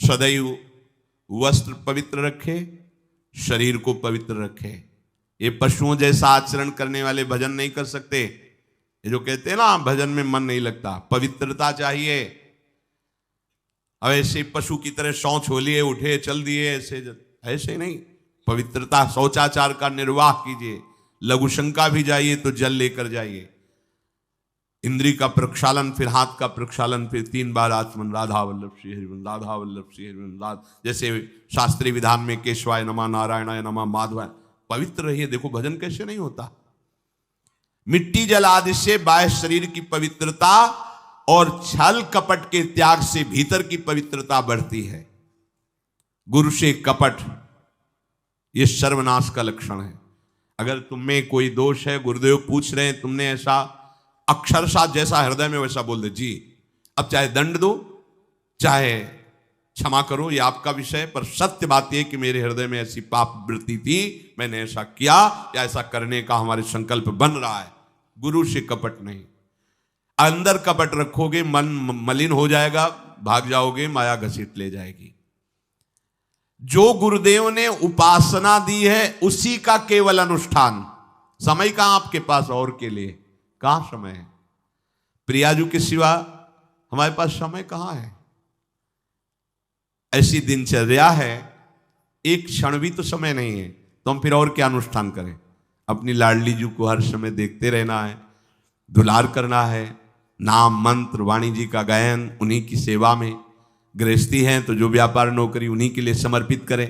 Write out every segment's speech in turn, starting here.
सदैव वस्त्र पवित्र रखे, शरीर को पवित्र रखे। ये पशुओं जैसा आचरण करने वाले भजन नहीं कर सकते। ये जो कहते हैं ना भजन में मन नहीं लगता, पवित्रता चाहिए। अब ऐसे पशु की तरह शौच हो लिए, उठे चल दिए, ऐसे नहीं। पवित्रता, शौचाचार का निर्वाह कीजिए। लघु शंका भी जाइए तो जल लेकर जाइए। इंद्री का प्रक्षालन, फिर हाथ का प्रक्षालन, फिर 3 बार आचमन, राधा वल्लभ श्री हरिवंश, राधा वल्लभ श्री हरिवंश। जैसे शास्त्रीय विधान में केशवाय नमः, नारायणाय नमः, माधवाय। पवित्र रहिए। देखो भजन कैसे नहीं होता। मिट्टी जल आदि से बाह्य शरीर की पवित्रता और छल कपट के त्याग से भीतर की पवित्रता बढ़ती है। गुरु से कपट, यह सर्वनाश का लक्षण है। अगर तुम में कोई दोष है, गुरुदेव पूछ रहे हैं, तुमने ऐसा अक्षरशः जैसा हृदय में वैसा बोल दे जी, अब चाहे दंड दो चाहे क्षमा करो, ये आपका विषय, पर सत्य बात यह कि मेरे हृदय में ऐसी पाप वृत्ति थी, मैंने ऐसा किया या ऐसा करने का हमारे संकल्प बन रहा है। गुरु से कपट नहीं। अंदर कपट रखोगे मन मलिन हो जाएगा, भाग जाओगे, माया घसीट ले जाएगी। जो गुरुदेव ने उपासना दी है उसी का केवल अनुष्ठान। समय कहां आपके पास और के लिए? कहां समय है? प्रियाजू के सिवा हमारे पास समय कहां है? ऐसी दिनचर्या है, एक क्षण भी तो समय नहीं है, तो हम फिर और क्या अनुष्ठान करें? अपनी लाडली जू को हर समय देखते रहना है, दुलार करना है, नाम मंत्र वाणी जी का गायन, उन्हीं की सेवा में। गृहस्थी हैं तो जो व्यापार नौकरी उन्हीं के लिए समर्पित करें।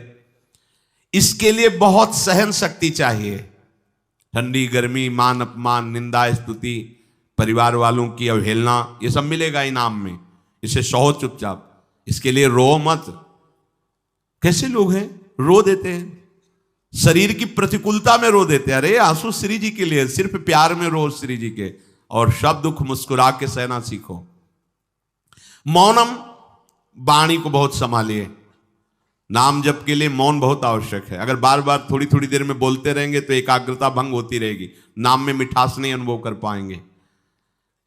इसके लिए बहुत सहन शक्ति चाहिए। ठंडी गर्मी, मान अपमान, निंदा स्तुति, परिवार वालों की अवहेलना, ये सब मिलेगा इनाम में। इसे सहो चुपचाप। इसके लिए रो मत। कैसे लोग हैं रो देते हैं, शरीर की प्रतिकूलता में रो देते हैं। अरे आंसू श्री जी के लिए, सिर्फ प्यार में रो श्री जी के, और सब दुख मुस्कुरा के सहना सीखो। मौनम, वाणी को बहुत संभालिए। नाम जप के लिए मौन बहुत आवश्यक है। अगर बार बार थोड़ी थोड़ी देर में बोलते रहेंगे तो एकाग्रता भंग होती रहेगी, नाम में मिठास नहीं अनुभव कर पाएंगे।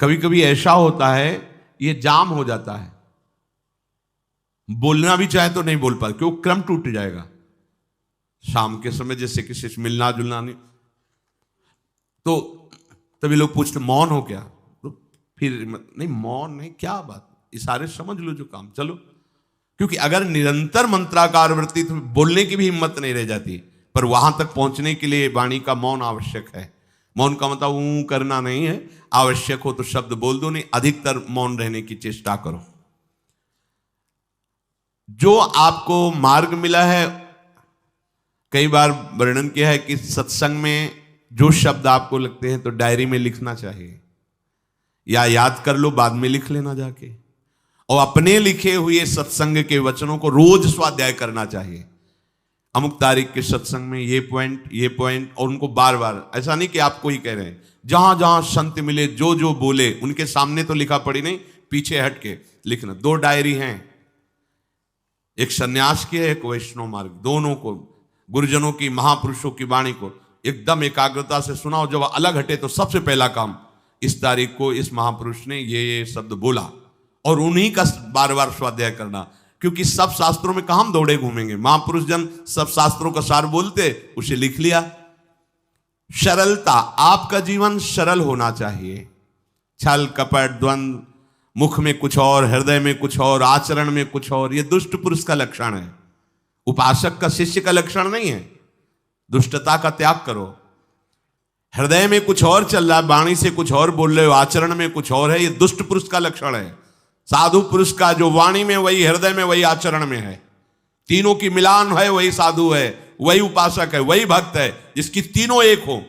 कभी कभी ऐसा होता है ये जाम हो जाता है, बोलना भी चाहे तो नहीं बोल पाते, क्यों? क्रम टूट जाएगा। शाम के समय जैसे किसी से मिलना जुलना नहीं, तो तभी लोग पूछते मौन हो क्या? तो फिर नहीं, मौन नहीं, क्या बात, इशारे समझ लो जो काम, चलो। क्योंकि अगर निरंतर मंत्राकार वृत्ति तो बोलने की भी हिम्मत नहीं रह जाती, पर वहां तक पहुंचने के लिए वाणी का मौन आवश्यक है। मौन का मतलब ऊं करना नहीं है, आवश्यक हो तो शब्द बोल दो, नहीं अधिकतर मौन रहने की चेष्टा करो। जो आपको मार्ग मिला है, कई बार वर्णन किया है कि सत्संग में जो शब्द आपको लगते हैं तो डायरी में लिखना चाहिए, या याद कर लो, बाद में लिख लेना जाके। और अपने लिखे हुए सत्संग के वचनों को रोज स्वाध्याय करना चाहिए। अमुक तारीख के सत्संग में ये पॉइंट, और उनको बार बार, ऐसा नहीं कि आपको ही कह रहे हैं, जहां जहां संत मिले जो जो बोले उनके सामने तो लिखा पड़ी नहीं, पीछे हट के लिखना। 2 डायरी हैं, एक सन्यास की है, एक वैष्णव मार्ग, दोनों को गुरुजनों की, महापुरुषों की वाणी को एकदम एकाग्रता से सुनाओ। जब अलग हटे तो सबसे पहला काम, इस तारीख को इस महापुरुष ने ये शब्द बोला, और उन्हीं का बार बार स्वाध्याय करना। क्योंकि सब शास्त्रों में कहां हम दौड़े घूमेंगे, महापुरुष जन सब शास्त्रों का सार बोलते, उसे लिख लिया। सरलता, आपका जीवन सरल होना चाहिए। छल कपट द्वंद्व, मुख में कुछ और, हृदय में कुछ और, आचरण में कुछ और, यह दुष्ट पुरुष का लक्षण है। उपासक का, शिष्य का लक्षण नहीं है। दुष्टता का त्याग करो। हृदय में कुछ और चल रहा है, वाणी से कुछ और बोल रहे हो, आचरण में कुछ और है, यह दुष्ट पुरुष का लक्षण है। साधु पुरुष का जो वाणी में वही, हृदय में वही, आचरण में है, तीनों की मिलान है, वही साधु है, वही उपासक है, वही भक्त है, जिसकी तीनों एक हो।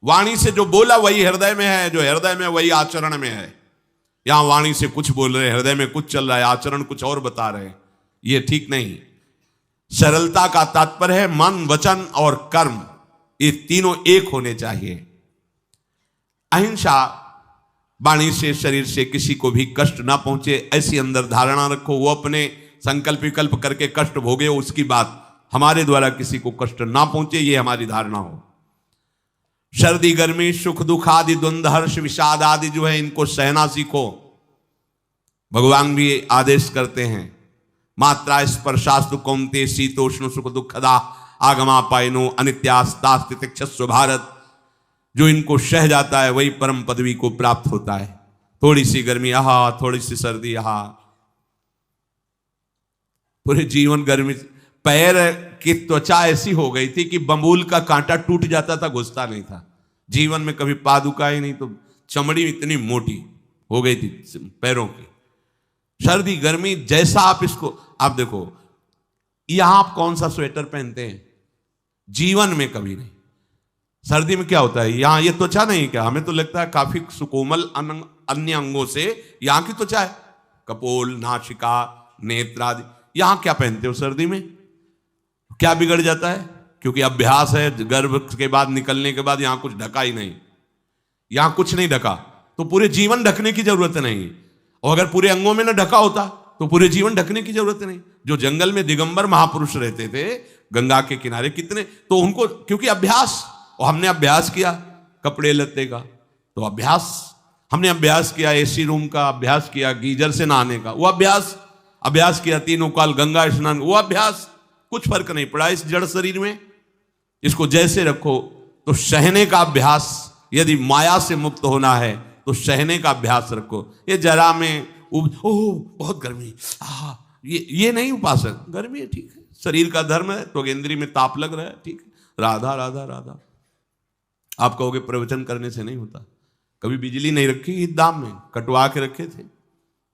वाणी से जो बोला वही हृदय में है, जो हृदय में वही आचरण में है। यहां वाणी से कुछ बोल रहे, हृदय में कुछ चल रहा है, आचरण कुछ और बता रहे, ये ठीक नहीं। सरलता का तात्पर्य है मन, वचन और कर्म, ये तीनों एक होने चाहिए। अहिंसा, वाणी से, शरीर से किसी को भी कष्ट ना पहुंचे, ऐसी अंदर धारणा रखो। वो अपने संकल्प विकल्प करके कष्ट भोगे, उसकी बात, हमारे द्वारा किसी को कष्ट ना पहुंचे, ये हमारी धारणा हो। सर्दी गर्मी, सुख दुख आदि, द्वंद्व हर्ष विषाद आदि जो है, इनको सहना सीखो। भगवान भी आदेश करते हैं, मात्रा स्पर्शास्तु कौन्तेय शीतोष्ण सुख दुखदा आगमापायनो अनित्यास्तास्तितिक्षस्व भारत। जो इनको सह जाता है वही परम पदवी को प्राप्त होता है। थोड़ी सी गर्मी आहा, थोड़ी सी सर्दी आहा, पूरे जीवन गर्मी। पैर की त्वचा ऐसी हो गई थी कि बबूल का कांटा टूट जाता था, घुसता नहीं था। जीवन में कभी पादुका ही नहीं, तो चमड़ी इतनी मोटी हो गई थी पैरों की। सर्दी गर्मी जैसा आप इसको, आप देखो यहां आप कौन सा स्वेटर पहनते हैं? जीवन में कभी नहीं। सर्दी में क्या होता है, यहां ये त्वचा नहीं क्या? हमें तो लगता है काफी सुकोमल अन्य अंगों से यहां की त्वचा है, कपोल, नासिका, नेत्र आदि। यहां क्या पहनते हो सर्दी में? क्या बिगड़ जाता है? क्योंकि अभ्यास है, गर्भ के बाद निकलने के बाद यहां कुछ ढका ही नहीं, यहां कुछ नहीं ढका, तो पूरे जीवन ढकने की जरूरत नहीं। और अगर पूरे अंगों में न ढका होता तो पूरे जीवन ढकने की जरूरत नहीं। जो जंगल में दिगंबर महापुरुष रहते थे गंगा के किनारे, कितने, तो उनको क्योंकि अभ्यास, और हमने अभ्यास किया कपड़े लत्ते का, तो अभ्यास, हमने अभ्यास किया एसी रूम का, अभ्यास किया गीजर से नहाने का, वो अभ्यास किया तीनों काल गंगा स्नान, वो अभ्यास। कुछ फर्क नहीं पड़ा इस जड़ शरीर में। इसको जैसे रखो। तो सहने का अभ्यास, यदि माया से मुक्त होना है तो सहने का अभ्यास रखो। ये जरा में बहुत गर्मी, ये नहीं उपासक। गर्मी है ठीक है, शरीर का धर्म है, तो त्वगेंद्री में ताप लग रहा है, ठीक है, राधा राधा राधा। आप कहोगे प्रवचन करने से नहीं होता। कभी बिजली नहीं रखी ईद दाम में, कटवा के रखे थे?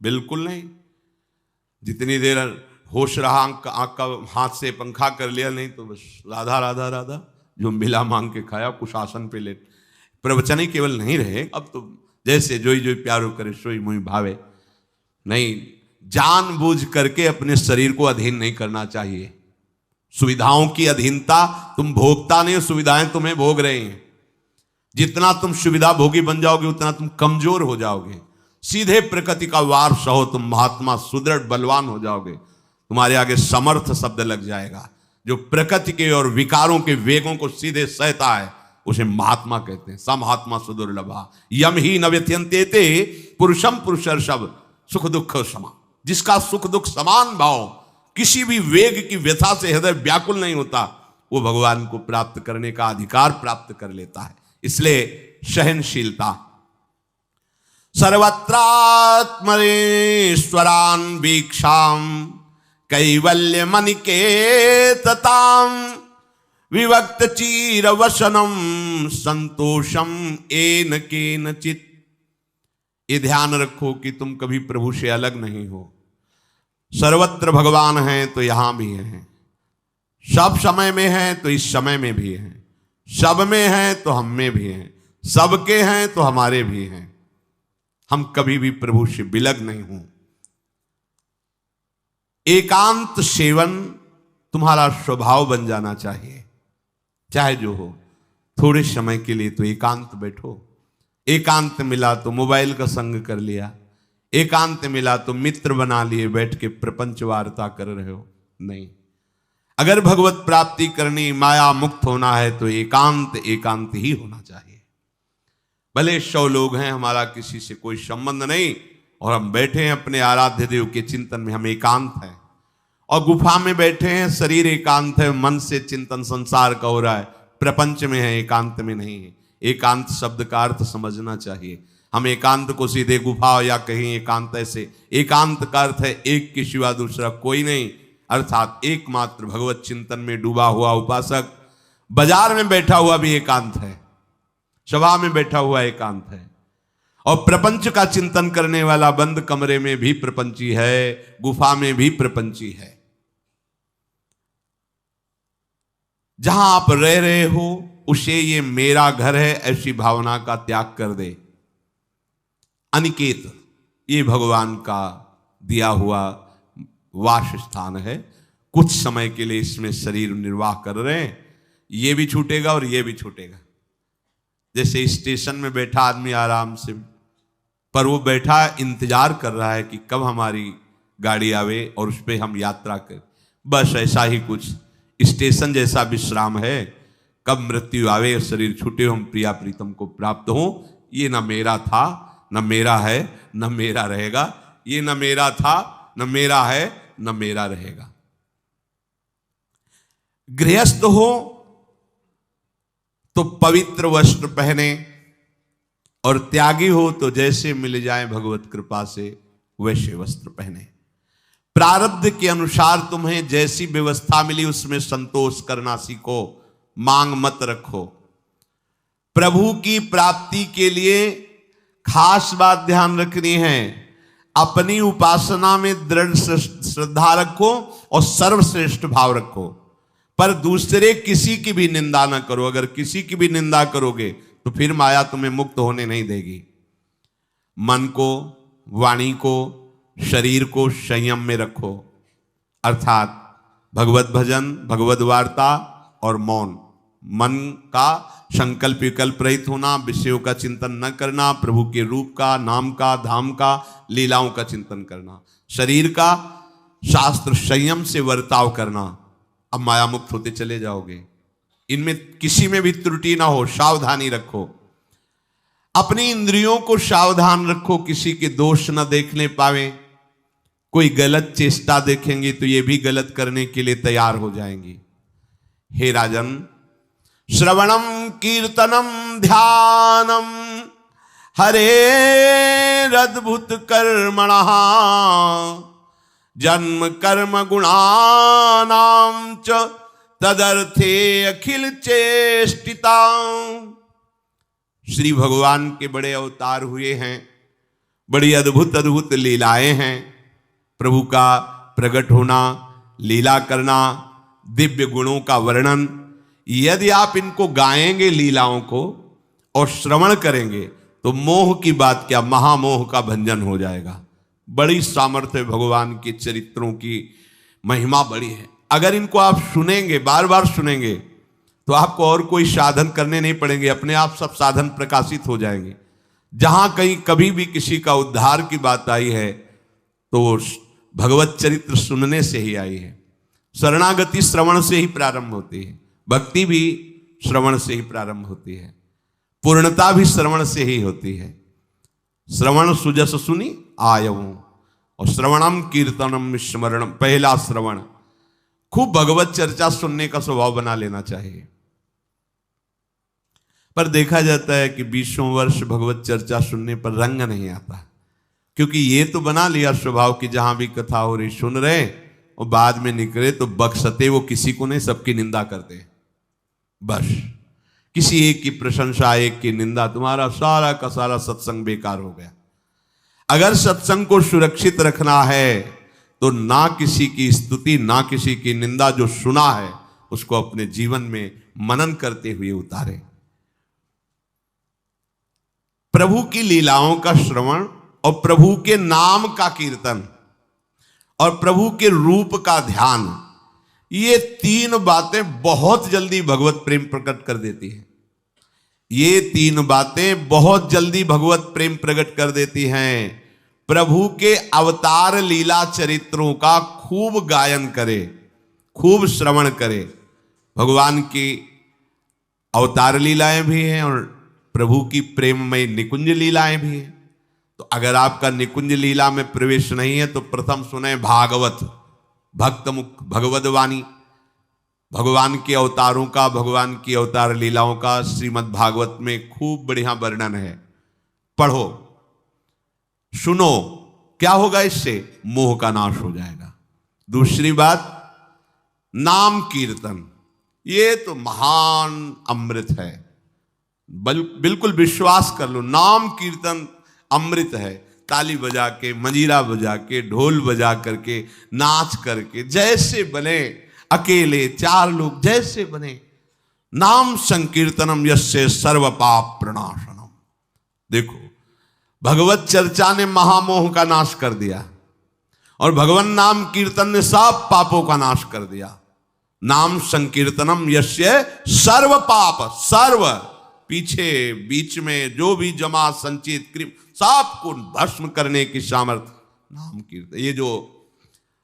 बिल्कुल नहीं। जितनी देर होश रहा आंख का हाथ से पंखा कर लिया, नहीं तो बस राधा राधा राधा, जो मिला मांग के खाया, कुछ आसन पे लेट। प्रवचन ही केवल नहीं रहे, अब तो जैसे जोई जोई प्यारो करे सोई मोहि भावे। नहीं, जानबूझ करके अपने शरीर को अधीन नहीं करना चाहिए। सुविधाओं की अधीनता, तुम भोगता नहीं, सुविधाएं तुम्हें भोग रहे हैं। जितना तुम सुविधा भोगी बन जाओगे उतना तुम कमजोर हो जाओगे। सीधे प्रकृति का वार सहो, तुम महात्मा सुदृढ़ बलवान हो जाओगे। तुम्हारे आगे समर्थ शब्द लग जाएगा। जो प्रकृति के और विकारों के वेगों को सीधे सहता है उसे महात्मा कहते हैं। स महात्मा सुदुर्लभा यम ही न व्यत्यन्तेते पुरुषम पुरुषर्षभ सुख दुख समा। जिसका सुख दुख समान भाव, किसी भी वेग की व्यथा से हृदय व्याकुल नहीं होता, वो भगवान को प्राप्त करने का अधिकार प्राप्त कर लेता है। इसलिए सहनशीलता। सर्वत्रात्मनेश्वरान वीक्षाम कैवल्य मनिकेतताम विवक्त चीर वसनम संतोषम एन केनचित। ये ध्यान रखो कि तुम कभी प्रभु से अलग नहीं हो। सर्वत्र भगवान हैं तो यहां भी हैं, सब समय में हैं तो इस समय में भी हैं, सब में हैं तो हम में भी हैं, सबके हैं तो हमारे भी हैं। हम कभी भी प्रभु से विलग नहीं हूं। एकांत सेवन तुम्हारा स्वभाव बन जाना चाहिए, चाहे जो हो। थोड़े समय के लिए तो एकांत बैठो। एकांत मिला तो मोबाइल का संग कर लिया, एकांत मिला तो मित्र बना लिए, बैठ के प्रपंच वार्ता कर रहे हो। नहीं, अगर भगवत प्राप्ति करनी, माया मुक्त होना है तो एकांत एकांत ही होना चाहिए। भले 100 लोग हैं, हमारा किसी से कोई संबंध नहीं, और हम बैठे हैं अपने आराध्य देव के चिंतन में, हम एकांत हैं। और गुफा में बैठे हैं, शरीर एकांत है, मन से चिंतन संसार का हो रहा है, प्रपंच में है, एकांत में नहीं है। एकांत शब्द का अर्थ समझना चाहिए। हम एकांत को सीधे गुफा या कहीं एकांत, ऐसे एकांत का अर्थ है एक के सिवा दूसरा कोई नहीं, अर्थात एकमात्र भगवत चिंतन में डूबा हुआ उपासक। बाजार में बैठा हुआ भी एकांत है, सभा में बैठा हुआ एकांत है, और प्रपंच का चिंतन करने वाला बंद कमरे में भी प्रपंची है, गुफा में भी प्रपंची है। जहां आप रह रहे हो उसे ये मेरा घर है ऐसी भावना का त्याग कर दे। अनिकेत ये भगवान का दिया हुआ वास स्थान है। कुछ समय के लिए इसमें शरीर निर्वाह कर रहे हैं, ये भी छूटेगा और ये भी छूटेगा। जैसे स्टेशन में बैठा आदमी आराम से, पर वो बैठा इंतजार कर रहा है कि कब हमारी गाड़ी आवे और उस पर हम यात्रा करें। बस ऐसा ही कुछ स्टेशन जैसा विश्राम है। कब मृत्यु आवे और शरीर छूटे, हम प्रिया प्रीतम को प्राप्त हो। ये न मेरा था, न मेरा है, न मेरा रहेगा। ये न मेरा था, न मेरा है, न मेरा रहेगा। गृहस्थ हो तो पवित्र वस्त्र पहने, और त्यागी हो तो जैसे मिल जाए भगवत कृपा से वैसे वस्त्र पहने। प्रारब्ध के अनुसार तुम्हें जैसी व्यवस्था मिली उसमें संतोष करना सीखो, मांग मत रखो। प्रभु की प्राप्ति के लिए खास बात ध्यान रखनी है, अपनी उपासना में दृढ़ श्रद्धा रखो और सर्वश्रेष्ठ भाव रखो, पर दूसरे किसी की भी निंदा ना करो। अगर किसी की भी निंदा करोगे तो फिर माया तुम्हें मुक्त होने नहीं देगी। मन को, वाणी को, शरीर को संयम में रखो, अर्थात भगवत भजन, भगवत वार्ता और मौन। मन का संकल्प विकल्प रहित होना, विषयों का चिंतन न करना, प्रभु के रूप का, नाम का, धाम का, लीलाओं का चिंतन करना। शरीर का शास्त्र संयम से वर्ताव करना। अब माया मुक्त होते चले जाओगे। इनमें किसी में भी त्रुटि ना हो, सावधानी रखो। अपनी इंद्रियों को सावधान रखो, किसी के दोष न देखने पावे। कोई गलत चेष्टा देखेंगे तो ये भी गलत करने के लिए तैयार हो जाएंगी। हे राजन, श्रवणम कीर्तनम ध्यानम हरेरद्भुत कर्मणः जन्म कर्म गुणानां च तदर्थे अखिल चेष्टिता। श्री भगवान के बड़े अवतार हुए हैं, बड़ी अद्भुत अद्भुत लीलाएं हैं। प्रभु का प्रकट होना, लीला करना, दिव्य गुणों का वर्णन, यदि आप इनको गाएंगे लीलाओं को और श्रवण करेंगे तो मोह की बात क्या, महामोह का भंजन हो जाएगा। बड़ी सामर्थ्य भगवान के चरित्रों की, महिमा बड़ी है। अगर इनको आप सुनेंगे, बार बार सुनेंगे, तो आपको और कोई साधन करने नहीं पड़ेंगे, अपने आप सब साधन प्रकाशित हो जाएंगे। जहां कहीं कभी भी किसी का उद्धार की बात आई है तो भगवत चरित्र सुनने से ही आई है। शरणागति श्रवण से ही प्रारंभ होती है, भक्ति भी श्रवण से ही प्रारंभ होती है, पूर्णता भी श्रवण से ही होती है। श्रवण सुजस सुनी आयऊं, और श्रवणम कीर्तनम स्मरणम, पहला श्रवण। खूब भगवत चर्चा सुनने का स्वभाव बना लेना चाहिए। पर देखा जाता है कि 20 वर्ष भगवत चर्चा सुनने पर रंग नहीं आता, क्योंकि ये तो बना लिया स्वभाव कि जहां भी कथा हो रही सुन रहे, और बाद में निकले तो बख्शते वो किसी को नहीं, सबकी निंदा करते। बस किसी एक की प्रशंसा, एक की निंदा, तुम्हारा सारा का सारा सत्संग बेकार हो गया। अगर सत्संग को सुरक्षित रखना है तो ना किसी की स्तुति, ना किसी की निंदा, जो सुना है उसको अपने जीवन में मनन करते हुए उतारे। प्रभु की लीलाओं का श्रवण और प्रभु के नाम का कीर्तन और प्रभु के रूप का ध्यान, ये तीन बातें बहुत जल्दी भगवत प्रेम प्रकट कर देती हैं। ये तीन बातें बहुत जल्दी भगवत प्रेम प्रकट कर देती हैं। प्रभु के अवतार लीला चरित्रों का खूब गायन करे, खूब श्रवण करे। भगवान की अवतार लीलाएं भी हैं और प्रभु की प्रेममय निकुंज लीलाएं भी हैं। तो अगर आपका निकुंज लीला में प्रवेश नहीं है तो प्रथम सुने भागवत, भक्त मुख भगवद वाणी, भगवान के अवतारों का, भगवान की अवतार लीलाओं का श्रीमद् भागवत में खूब बढ़िया वर्णन है। पढ़ो, सुनो, क्या होगा इससे? मोह का नाश हो जाएगा। दूसरी बात, नाम कीर्तन, ये तो महान अमृत है। बिल्कुल विश्वास कर लो, नाम कीर्तन अमृत है। ताली बजा के, मंजीरा बजा के, ढोल बजा करके, नाच करके, जैसे बने, अकेले, चार लोग, जैसे बने, नाम संकीर्तनम यस्य सर्व पाप प्रणाशनम। देखो, भगवत चर्चा ने महामोह का नाश कर दिया और भगवान नाम कीर्तन ने सब पापों का नाश कर दिया। नाम संकीर्तनम यस्य सर्व पाप, सर्व, पीछे बीच में जो भी जमा संचित क्रिम, सब को भस्म करने की सामर्थ्य नाम कीर्तन। ये जो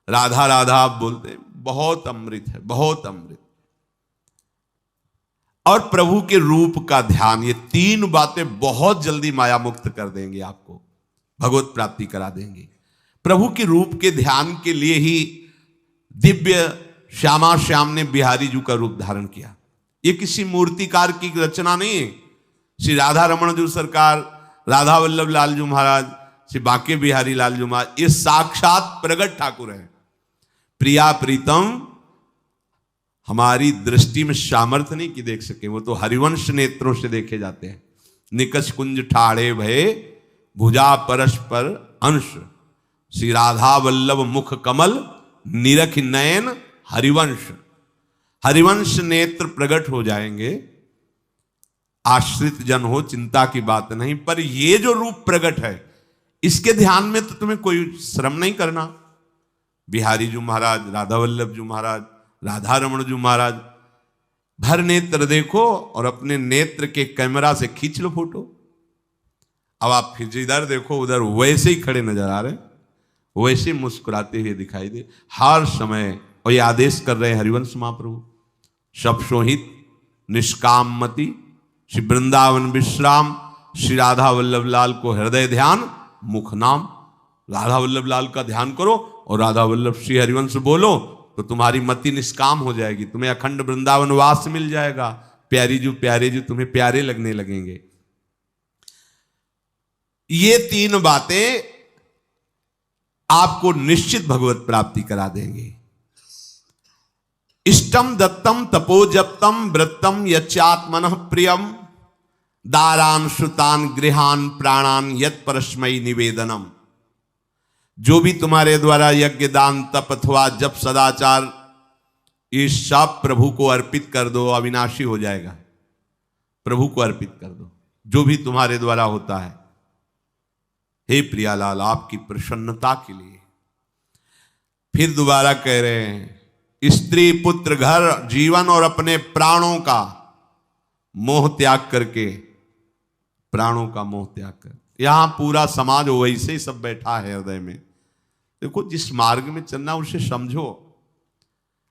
राधा राधा आप बोलते हैं, बहुत अमृत है, बहुत अमृत। और प्रभु के रूप का ध्यान, ये तीन बातें बहुत जल्दी माया मुक्त कर देंगे, आपको भगवत प्राप्ति करा देंगे। प्रभु के रूप के ध्यान के लिए ही दिव्य श्यामा श्याम ने बिहारी जी का रूप धारण किया। ये किसी मूर्तिकार की रचना नहीं है। श्री राधा रमण जी सरकार, राधा वल्लभ लाल जी महाराज, श्री बांके बिहारी लाल जी महाराज, ये साक्षात प्रगट ठाकुर हैं। प्रिया प्रीतम हमारी दृष्टि में सामर्थ्य नहीं कि देख सके, वो तो हरिवंश नेत्रों से देखे जाते हैं। निकष कुंज ठाड़े भये भुजा परस्पर अंश, श्री राधा वल्लभ मुख कमल निरख नयन हरिवंश। हरिवंश नेत्र प्रकट हो जाएंगे, आश्रित जन हो चिंता की बात नहीं। पर ये जो रूप प्रकट है इसके ध्यान में तो तुम्हें कोई श्रम नहीं करना। बिहारी जी महाराज, राधा वल्लभ जी महाराज, राधा रमण जी महाराज, भर नेत्र देखो और अपने नेत्र के कैमरा से खींच लो फोटो। अब आप फिर इधर देखो, उधर वैसे ही खड़े नजर आ रहे, वैसे मुस्कुराते हुए दिखाई दे हर समय। और ये आदेश कर रहे हैं हरिवंश महाप्रभु, सब सोहित निष्कामति श्री वृंदावन विश्राम, श्री राधा वल्लभ लाल को हृदय ध्यान मुख नाम। राधा वल्लभ लाल का ध्यान करो और राधा वल्लभ श्री हरिवंश बोलो तो तुम्हारी मति निष्काम हो जाएगी, तुम्हें अखंड वृंदावन वास मिल जाएगा। प्यारे जी तुम्हें प्यारे लगने लगेंगे। ये तीन बातें आपको निश्चित भगवत प्राप्ति करा देंगे। इष्टम दत्तम तपोजप्तम व्रतम यच्चात्मनः प्रियम दारान श्रुतान गृहान प्राणान यत् परस्मै निवेदनम। जो भी तुम्हारे द्वारा यज्ञ दान तप अथवा जप सदाचार, ये सब प्रभु को अर्पित कर दो, अविनाशी हो जाएगा। प्रभु को अर्पित कर दो जो भी तुम्हारे द्वारा होता है। हे प्रियालाल, आपकी प्रसन्नता के लिए। फिर दोबारा कह रहे हैं, स्त्री पुत्र घर जीवन और अपने प्राणों का मोह त्याग करके, प्राणों का मोह त्याग कर। यहां पूरा समाज वैसे ही सब बैठा है हृदय में। देखो, जिस मार्ग में चलना उसे समझो।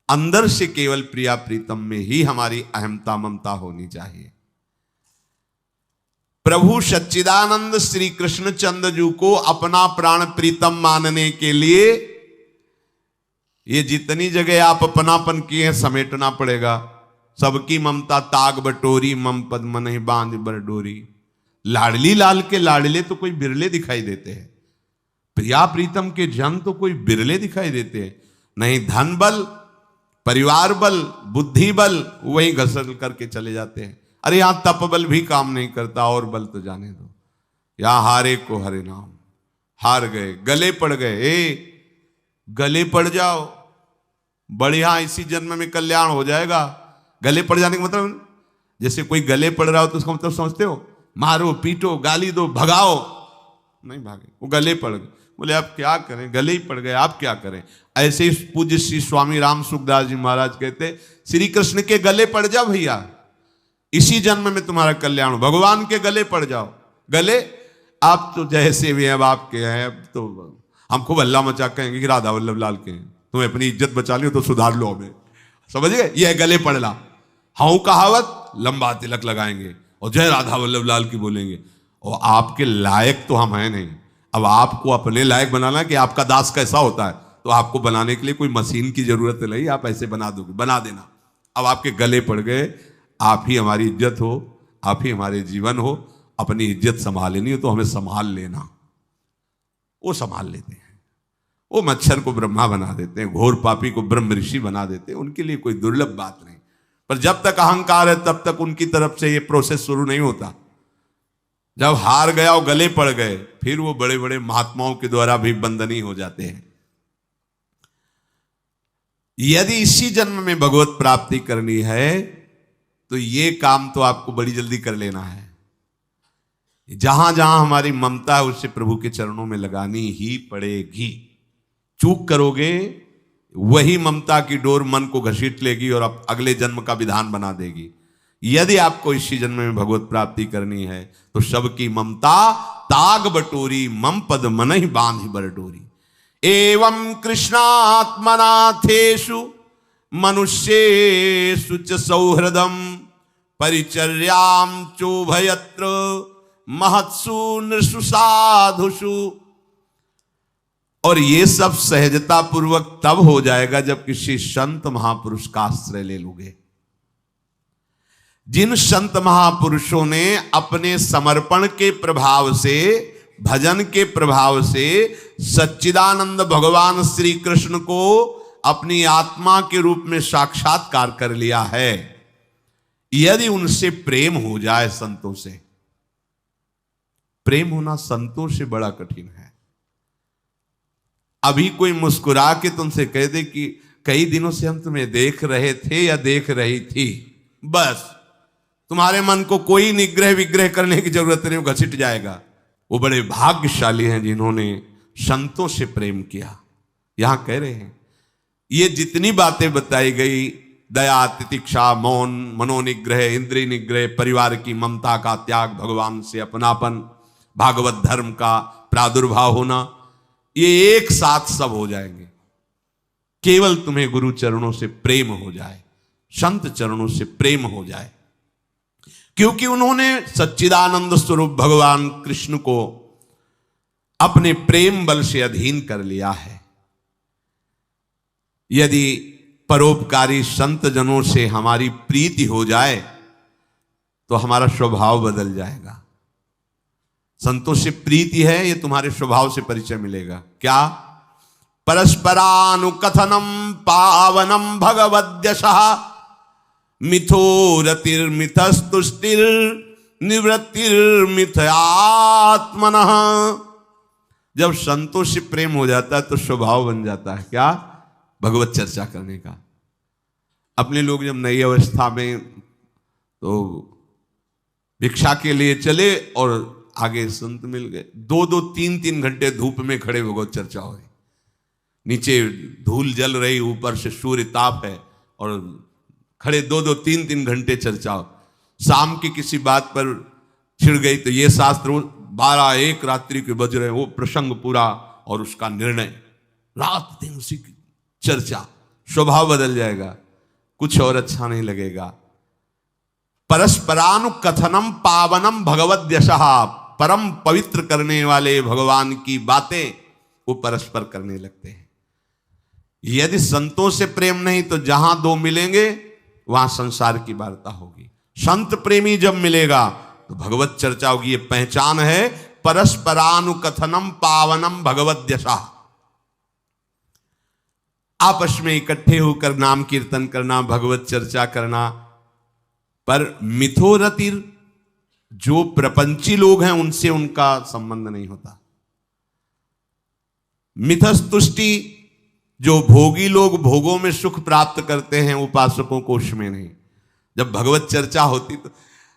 अंदर से केवल प्रिया प्रीतम में ही हमारी अहमता ममता होनी चाहिए। प्रभु सच्चिदानंद श्री कृष्ण चंद्र जी को अपना प्राण प्रीतम मानने के लिए ये जितनी जगह आप अपनापन किए हैं समेटना पड़ेगा। सबकी ममता ताग बटोरी, मम पद मन ही बांध बरडोरी। लाडली लाल के लाडले तो कोई बिरले दिखाई देते हैं, प्रिया प्रीतम के जन तो कोई बिरले दिखाई देते हैं। नहीं धन बल, परिवार बल, बुद्धि बल, वही घसर करके चले जाते हैं। अरे यहां तप बल भी काम नहीं करता, और बल तो जाने दो। यहां हारे को हरे नाम, हार गए, गले पड़ गए। गले पड़ जाओ, बढ़िया, इसी जन्म में कल्याण हो जाएगा। गले पड़ जाने का मतलब, जैसे कोई गले पड़ रहा हो तो उसका मतलब समझते हो? मारो पीटो गाली दो भगाओ, नहीं भागे, वो गले पड़ गए। बोले आप क्या करें, गले ही पड़ गए, आप क्या करें। ऐसे ही पूज्य श्री स्वामी राम सुखदास जी महाराज कहते, श्री कृष्ण के गले पड़ जाओ भैया, इसी जन्म में तुम्हारा कल्याण हो। भगवान के गले पड़ जाओ। गले आप तो जैसे भी अब आपके हैं, अब तो हम खूब हल्ला मचा कहेंगे कि राधा वल्लभ लाल के हैं, तुम्हें अपनी इज्जत बचा ली तो सुधार लो हमें, समझ गए? ये गले पड़ला। हाँ कहावत, लंबा तिलक लगाएंगे और जय राधा वल्लभ लाल की बोलेंगे। और आपके लायक तो हम हैं नहीं। अब आपको अपने लायक बनाना कि आपका दास कैसा होता है, तो आपको बनाने के लिए कोई मशीन की जरूरत नहीं, आप ऐसे बना दोगे, बना देना। अब आपके गले पड़ गए, आप ही हमारी इज्जत हो, आप ही हमारे जीवन हो। अपनी इज्जत संभालनी हो तो हमें संभाल लेना। वो संभाल लेते हैं। वो मच्छर को ब्रह्मा बना देते हैं, घोर पापी को ब्रह्म ऋषि बना देते हैं। उनके लिए कोई दुर्लभ बात नहीं। पर जब तक अहंकार है तब तक उनकी तरफ से ये प्रोसेस शुरू नहीं होता। जब हार गया और गले पड़ गए, फिर वो बड़े बड़े महात्माओं के द्वारा भी बंदनीय हो जाते हैं। यदि इसी जन्म में भगवत प्राप्ति करनी है तो ये काम तो आपको बड़ी जल्दी कर लेना है। जहां जहां हमारी ममता है उससे प्रभु के चरणों में लगानी ही पड़ेगी। चूक करोगे, वही ममता की डोर मन को घसीट लेगी और अगले जन्म का विधान बना देगी। यदि आपको इसी जन्म में भगवत प्राप्ति करनी है तो सबकी ममता ताग बटोरी, मम पद मन ही बांध बरडोरी। एवं कृष्णात्मनाथेषु मनुष्येषु च सौहृदम परिचर्याम चोभयत्र महत्सु नृषु साधुषु। और ये सब सहजता पूर्वक तब हो जाएगा जब किसी संत महापुरुष का आश्रय ले लोगे। जिन संत महापुरुषों ने अपने समर्पण के प्रभाव से, भजन के प्रभाव से सच्चिदानंद भगवान श्री कृष्ण को अपनी आत्मा के रूप में साक्षात्कार कर लिया है, यदि उनसे प्रेम हो जाए, संतों से प्रेम होना संतों से बड़ा कठिन है। अभी कोई मुस्कुरा के तुमसे कह दे कि कई दिनों से हम तुम्हें देख रहे थे या देख रही थी, बस तुम्हारे मन को कोई निग्रह विग्रह करने की जरूरत नहीं, वो घसीट जाएगा। वो बड़े भाग्यशाली हैं जिन्होंने संतों से प्रेम किया। यहां कह रहे हैं ये जितनी बातें बताई गई, दया, तितिक्षा, मौन, मनोनिग्रह, इंद्रिय निग्रह, परिवार की ममता का त्याग, भगवान से अपनापन, भागवत धर्म का प्रादुर्भाव होना, ये एक साथ सब हो जाएंगे केवल तुम्हें गुरु चरणों से प्रेम हो जाए, संत चरणों से प्रेम हो जाए, क्योंकि उन्होंने सच्चिदानंद स्वरूप भगवान कृष्ण को अपने प्रेम बल से अधीन कर लिया है। यदि परोपकारी संत जनों से हमारी प्रीति हो जाए तो हमारा स्वभाव बदल जाएगा। संतों से प्रीति है, ये तुम्हारे स्वभाव से परिचय मिलेगा। क्या? परस्परानुकथनम पावनम भगवद्यशः मिथो रतिर्मिथस्तुष्टिर निवृत्तिर्मिथयात्मनः। जब संतों से प्रेम हो जाता है तो स्वभाव बन जाता है क्या? भगवत चर्चा करने का। अपने लोग जब नई अवस्था में तो भिक्षा के लिए चले और आगे संत मिल गए, 2-2, 3-3 घंटे धूप में खड़े भगवत चर्चा हो रही, नीचे धूल जल रही, ऊपर से सूर्य ताप है और खड़े 2-2, 3-3 घंटे चर्चा हो। शाम की किसी बात पर छिड़ गई तो ये शास्त्र, 12-1 रात्रि के बज रहे, वो प्रसंग पूरा और उसका निर्णय, रात दिन उसी की चर्चा। स्वभाव बदल जाएगा, कुछ और अच्छा नहीं लगेगा। परस्परानुकथनम पावनम भगवद्यशः, परम पवित्र करने वाले भगवान की बातें वो परस्पर करने लगते हैं। यदि संतों से प्रेम नहीं तो जहां दो मिलेंगे वहां संसार की वार्ता होगी। संत प्रेमी जब मिलेगा तो भगवत चर्चा होगी। ये पहचान है परस्परानुकथनम पावनम भगवद्यशः। आपस में इकट्ठे होकर नाम कीर्तन करना, भगवत चर्चा करना। पर मिथोरतिर, जो प्रपंची लोग हैं उनसे उनका संबंध नहीं होता। मिथस्तुष्टि, जो भोगी लोग भोगों में सुख प्राप्त करते हैं, उपासकों को उसमें नहीं। जब भगवत चर्चा होती तो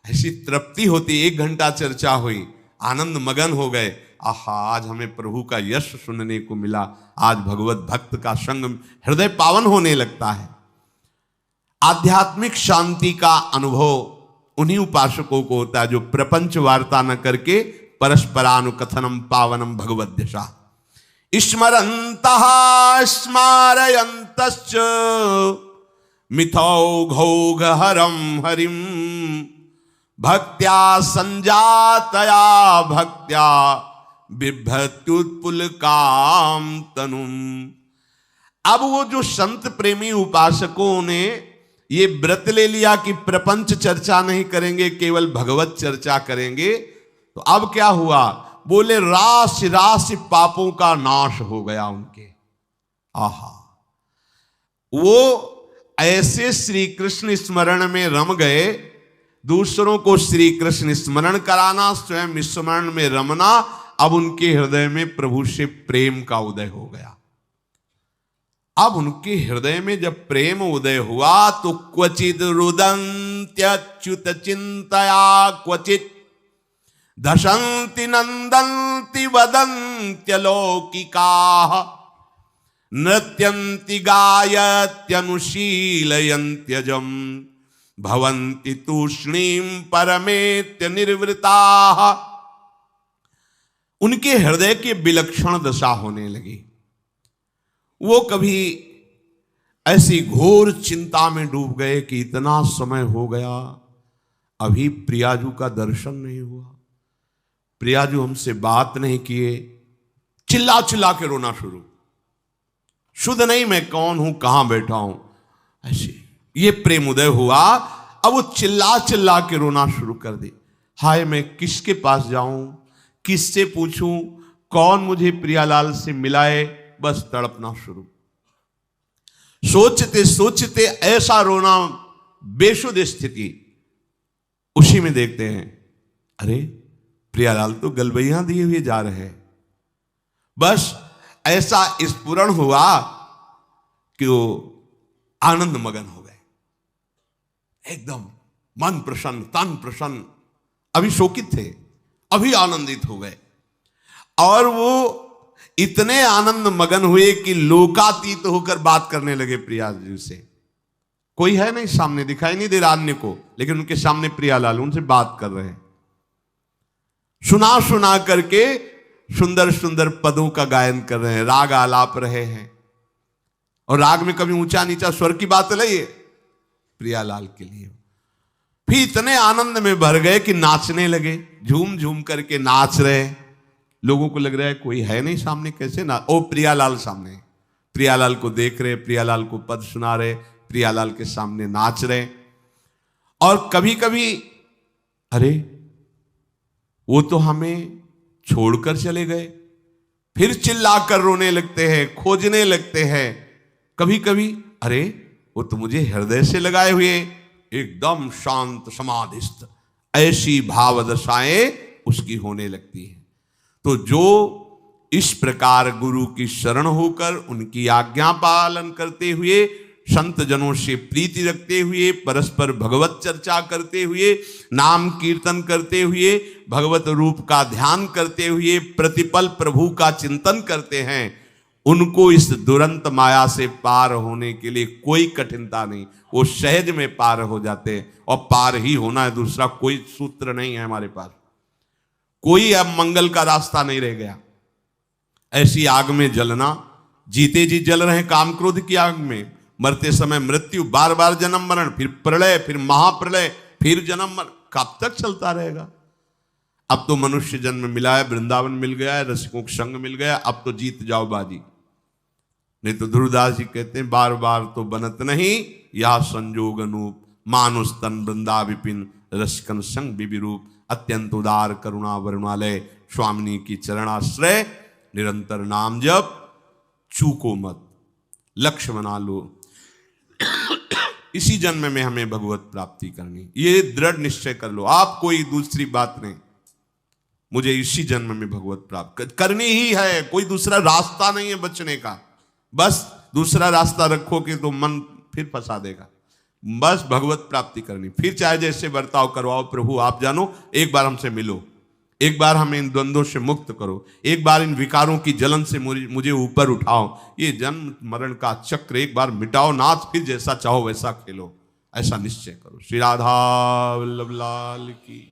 ऐसी तृप्ति होती, 1 घंटा चर्चा हुई, आनंद मगन हो गए, आहा आज हमें प्रभु का यश सुनने को मिला, आज भगवत भक्त का संग, हृदय पावन होने लगता है। आध्यात्मिक शांति का अनुभव उन्हीं उपासकों को होता है जो प्रपंच वार्ता न करके परस्परानुकथनम पावनम भगवद्यशः स्मरन्तः स्मारयन्तश्च मिथौघौघहरं हरिं भक्त्या संजातया भक्त्या बिभ्रत्युत्पुलकाम तनुम। अब वो जो संत प्रेमी उपासकों ने ये व्रत ले लिया कि प्रपंच चर्चा नहीं करेंगे, केवल भगवत चर्चा करेंगे, तो अब क्या हुआ? बोले राशि राशि पापों का नाश हो गया उनके। आहा, वो ऐसे श्री कृष्ण स्मरण में रम गए, दूसरों को श्री कृष्ण स्मरण कराना, स्वयं स्मरण में रमना। अब उनके हृदय में प्रभु से प्रेम का उदय हो गया। अब उनके हृदय में जब प्रेम उदय हुआ तो क्वचित रुदन्त्यच्युत चिंतया क्वचित दशंति नंदन्ति वदन्त्यलौकिकाः नृत्यन्ति गायत्यनुशीलयन्त्यजम् भवन्ति तूष्णीं परमेत्य निर्वृताः। उनके हृदय की विलक्षण दशा होने लगी। वो कभी ऐसी घोर चिंता में डूब गए कि इतना समय हो गया, अभी प्रियाजू का दर्शन नहीं हुआ, प्रियाजू हमसे बात नहीं किए, चिल्ला चिल्ला के रोना शुरू, शुद्ध नहीं मैं कौन हूं, कहां बैठा हूं, ऐसे ये प्रेम उदय हुआ। अब वो चिल्ला चिल्ला के रोना शुरू कर दे, हाय मैं किसके पास जाऊं, किससे पूछूं, कौन मुझे प्रियालाल से मिलाए, बस तड़पना शुरू। सोचते सोचते ऐसा रोना, बेशुद्ध स्थिति। उसी में देखते हैं अरे प्रियालाल तो गलबैया दिए हुए जा रहे हैं। बस ऐसा स्फुरण हुआ कि वो आनंद मगन हो गए, एकदम मन प्रसन्न, तन प्रसन्न, अभी शोकित थे, अभी आनंदित हो गए। और वो इतने आनंद मगन हुए कि लोकातीत होकर बात करने लगे प्रिया जी से। कोई है नहीं सामने, दिखाई नहीं दे रहा अन्य को, लेकिन उनके सामने प्रियालाल उनसे बात कर रहे हैं। सुना सुना करके सुंदर सुंदर पदों का गायन कर रहे हैं, राग आलाप रहे हैं। और राग में कभी ऊंचा नीचा स्वर की बात नहीं है, प्रियालाल के लिए। फिर इतने आनंद में भर गए कि नाचने लगे, झूम झूम करके नाच रहे। लोगों को लग रहा है कोई है नहीं सामने, कैसे ना, ओ प्रियालाल सामने, प्रियालाल को देख रहे, प्रियालाल को पद सुना रहे, प्रियालाल के सामने नाच रहे। और कभी कभी अरे वो तो हमें छोड़कर चले गए, फिर चिल्लाकर रोने लगते हैं, खोजने लगते हैं। कभी कभी अरे वो तो मुझे हृदय से लगाए हुए, एकदम शांत समाधिस्थ, ऐसी भाव दशाएं उसकी होने लगती है। तो जो इस प्रकार गुरु की शरण होकर उनकी आज्ञा पालन करते हुए, संत जनों से प्रीति रखते हुए, परस्पर भगवत चर्चा करते हुए, नाम कीर्तन करते हुए, भगवत रूप का ध्यान करते हुए, प्रतिपल प्रभु का चिंतन करते हैं, उनको इस दुरंत माया से पार होने के लिए कोई कठिनता नहीं, वो सहज में पार हो जाते हैं। और पार ही होना है, दूसरा कोई सूत्र नहीं है हमारे पास, कोई अब मंगल का रास्ता नहीं रह गया। ऐसी आग में जलना, जीते जी जल रहे काम क्रोध की आग में, मरते समय मृत्यु, बार बार जन्म मरण, फिर प्रलय, फिर महाप्रलय, फिर जन्म मरण, कब तक चलता रहेगा। अब तो मनुष्य जन्म मिला है, वृंदावन मिल गया है, रसिकों का संग मिल गया, अब तो जीत जाओ बाजी। नहीं तो ध्रुवदास जी कहते हैं बार बार तो बनत नहीं, या संजोग अनूप, मानुष तन वृंदा विपिन, रसिकन संग विरूप, अत्यंत उदार करुणा वरुणालय, स्वामिनी की चरणाश्रय, निरंतर नाम जप, चूको मत, लक्ष्य बना लो। इसी जन्म में हमें भगवत प्राप्ति करनी, ये दृढ़ निश्चय कर लो आप, कोई दूसरी बात नहीं। मुझे इसी जन्म में भगवत प्राप्त करनी ही है, कोई दूसरा रास्ता नहीं है बचने का। बस दूसरा रास्ता रखोगे तो मन फिर फंसा देगा। बस भगवत प्राप्ति करनी, फिर चाहे जैसे बर्ताव करवाओ, प्रभु आप जानो, एक बार हमसे मिलो, एक बार हमें इन द्वंद्वों से मुक्त करो, एक बार इन विकारों की जलन से मुझे ऊपर उठाओ, ये जन्म मरण का चक्र एक बार मिटाओ नाथ, फिर जैसा चाहो वैसा खेलो, ऐसा निश्चय करो। श्री राधा वल्लभ लाल की।